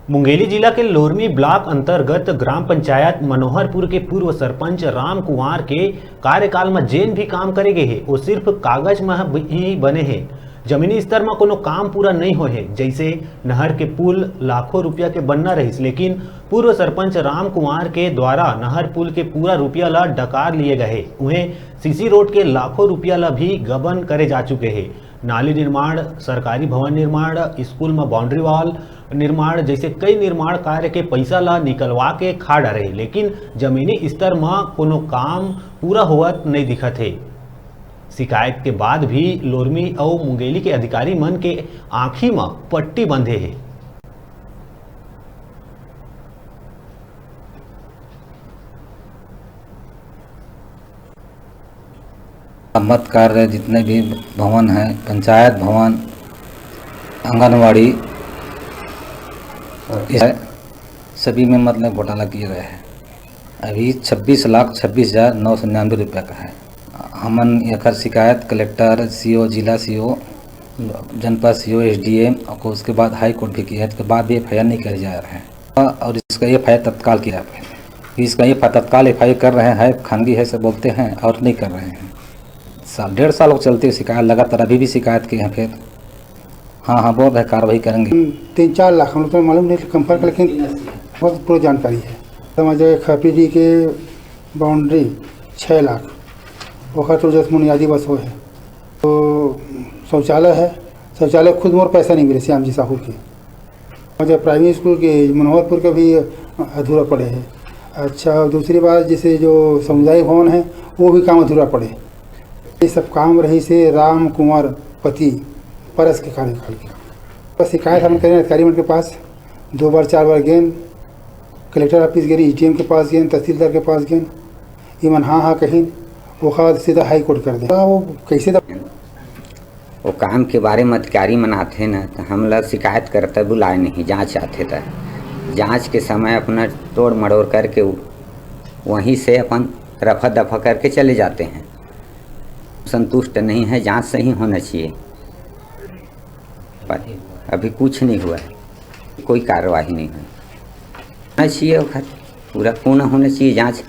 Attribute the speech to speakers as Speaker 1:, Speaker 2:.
Speaker 1: मुंगेली जिला के लोरमी ब्लॉक अंतर्गत ग्राम पंचायत मनोहरपुर के पूर्व सरपंच राम कुमार के कार्यकाल में जेन भी काम करे गए है वो सिर्फ कागज में ही बने हैं। जमीनी स्तर में कोनो काम पूरा नहीं हो है। जैसे नहर के पुल लाखों रुपया के बनना रही, लेकिन पूर्व सरपंच राम कुमार के द्वारा नहर पुल के पूरा रुपया ला डकार लिए गए। उन्हें सीसी रोड के लाखों रुपया ला भी गबन करे जा चुके हैं। नाली निर्माण, सरकारी भवन निर्माण, स्कूल में बाउंड्री वॉल निर्माण जैसे कई निर्माण कार्य के पैसा ला निकलवा के खा डारे, लेकिन जमीनी स्तर में कोनो काम पूरा होवत नहीं दिखत है। शिकायत के बाद भी लोरमी और मुंगेली के अधिकारी मन के आंखी में पट्टी बंधे है।
Speaker 2: मरम्मत कार्य जितने भी भवन हैं, पंचायत भवन, आंगनवाड़ी, सभी में मतलब घोटाला किए गए हैं। अभी 26,26,999 रुपये का है। हमन यकर शिकायत कलेक्टर, सीओ, जिला सीओ, जनपद सीओ, एसडीएम और उसके बाद हाई कोर्ट भी किया है। इसके बाद भी एफआईआर नहीं करे जा रहे हैं और इसका एफआईआर तत्काल किया है। इसका तत्काल एफआईआर कर रहे हैं, खानगी है से बोलते हैं और नहीं कर रहे हैं। साल 1.5 साल चलती शिकायत लगातार, अभी भी शिकायत की है। फिर हाँ बोल रहे कार्रवाई करेंगे।
Speaker 3: 3-4 लाख हम लोग तो मालूम नहीं कंफर्म, लेकिन बहुत पूरी जानकारी है। समझो खपीडी के बाउंड्री 6 लाख वो तो जस बुनियादी बस हो है। तो शौचालय है, शौचालय खुद मोर पैसा नहीं मिले श्याम जी साहू के। मुझे प्राइमरी स्कूल के मनोहरपुर का भी अधूरा पड़े है। अच्छा, दूसरी बात जैसे जो समुदाय भवन है वो भी काम अधूरा पड़े। ये सब काम रही से राम कुमार पति परस के कार्यकाल के। बस शिकायत हम करें अधिकारी मन के पास 2 बार 4 बार गए, कलेक्टर ऑफिस गए, एसडीएम के पास गए, तहसीलदार के पास गए। ये मन हाँ कहीं वो सीधा हाई कोर्ट कर दे। वो कैसे
Speaker 4: वो काम के बारे में अधिकारी मनाते ना, तो हम लोग शिकायत करते बुलाए नहीं, जांच आते थे। जांच के समय अपना तोड़ मड़ोड़ करके वहीं से अपन रफा दफा करके चले जाते हैं। संतुष्ट नहीं है, जांच सही होना चाहिए। पर अभी कुछ नहीं हुआ है, कोई कार्रवाई नहीं हुई। होना चाहिए पूरा पूर्ण होना चाहिए जांच।